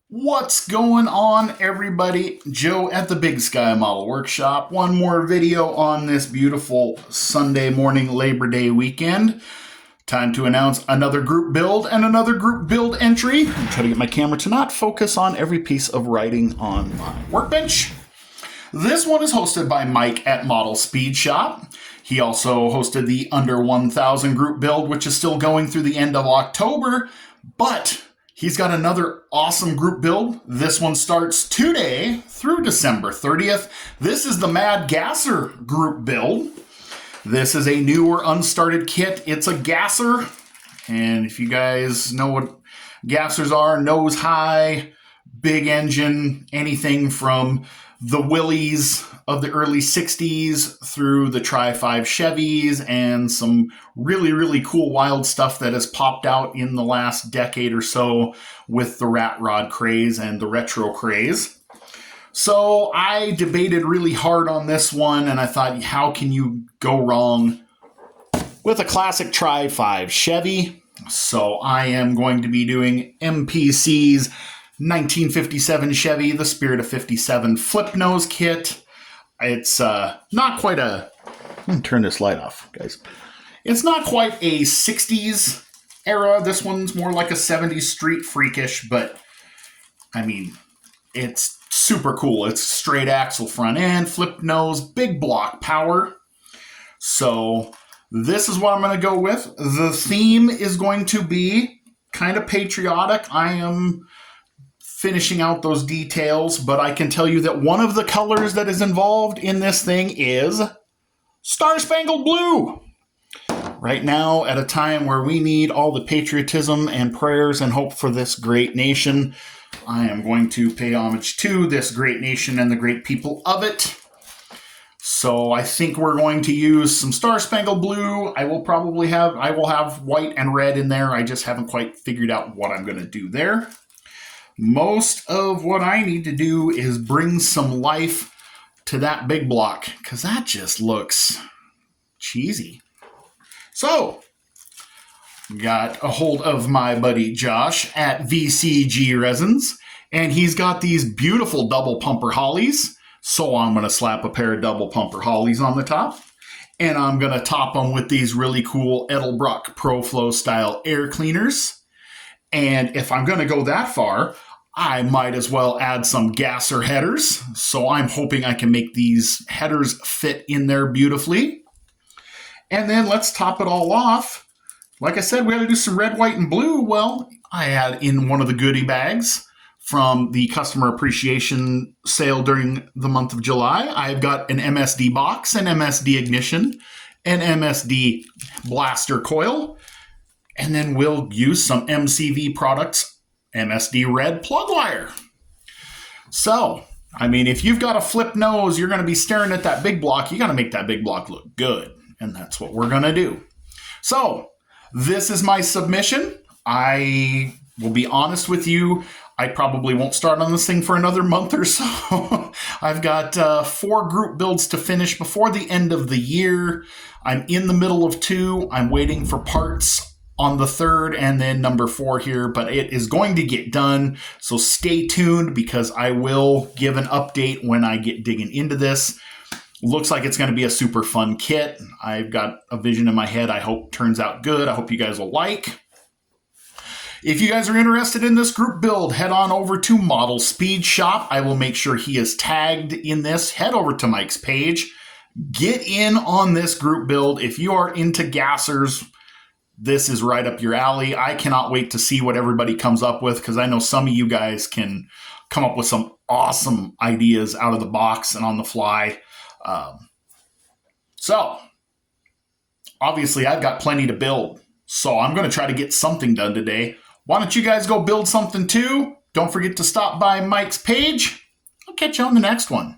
What's going on, everybody? Joe at the Big Sky Model Workshop. One more video on this beautiful Sunday morning Labor Day weekend. Time to announce another group build and another group build entry. I'm trying to get my camera to not focus on every piece of writing on my workbench. This one is hosted by Mike at Model Speed Shop. He also hosted the under 1,000 group build, which is still going through the end of October, but he's got another awesome group build. This one starts today through December 30th. This is the Mad Gasser group build. This is a new or unstarted kit. It's a gasser. And if you guys know what gassers are, nose high, big engine, anything from the Willys of the early 60s through the Tri-5 Chevys and some really, really cool wild stuff that has popped out in the last decade or so with the rat rod craze and the retro craze. So I debated really hard on this one, and I thought, how can you go wrong with a classic Tri-5 Chevy? So I am going to be doing MPC's 1957 Chevy, the Spirit of 57 flip nose kit. It's not quite a... Let me turn this light off, guys. It's not quite a 60s era. This one's more like a 70s street freakish, but I mean, it's super cool. It's straight axle front end, flip nose, big block power. So this is what I'm going to go with. The theme is going to be kind of patriotic. I am finishing out those details, but I can tell you that one of the colors that is involved in this thing is Star Spangled Blue. Right now, at a time where we need all the patriotism and prayers and hope for this great nation, I am going to pay homage to this great nation and the great people of it. So I think we're going to use some Star Spangled Blue. I will have white and red in there. I just haven't quite figured out what I'm going to do there. Most of what I need to do is bring some life to that big block, because that just looks cheesy. So, got a hold of my buddy Josh at VCG Resins, and he's got these beautiful double pumper hollies. So I'm going to slap a pair of double pumper hollies on the top, and I'm going to top them with these really cool Edelbrock ProFlow style air cleaners. And if I'm going to go that far, I might as well add some gasser headers. So I'm hoping I can make these headers fit in there beautifully. And then let's top it all off. Like I said, we got to do some red, white, and blue. Well, I had in one of the goodie bags from the customer appreciation sale during the month of July, I've got an MSD box, an MSD ignition, an MSD blaster coil, and then we'll use some MCV products, MSD red plug wire. So, I mean, if you've got a flip nose, you're going to be staring at that big block. You got to make that big block look good. And that's what we're going to do. So, this is my submission. I will be honest with you. I probably won't start on this thing for another month or so. I've got 4 group builds to finish before the end of the year. I'm in the middle of 2. I'm waiting for parts on the 3rd and then number 4 here, but it is going to get done. So stay tuned, because I will give an update when I get digging into this. Looks like it's going to be a super fun kit. I've got a vision in my head I hope turns out good. I hope you guys will like. If you guys are interested in this group build, head on over to Model Speed Shop. I will make sure he is tagged in this. Head over to Mike's page. Get in on this group build. If you are into gassers, this is right up your alley. I cannot wait to see what everybody comes up with, because I know some of you guys can come up with some awesome ideas out of the box and on the fly. So, obviously, I've got plenty to build, so I'm going to try to get something done today. Why don't you guys go build something too? Don't forget to stop by Mike's page. I'll catch you on the next one.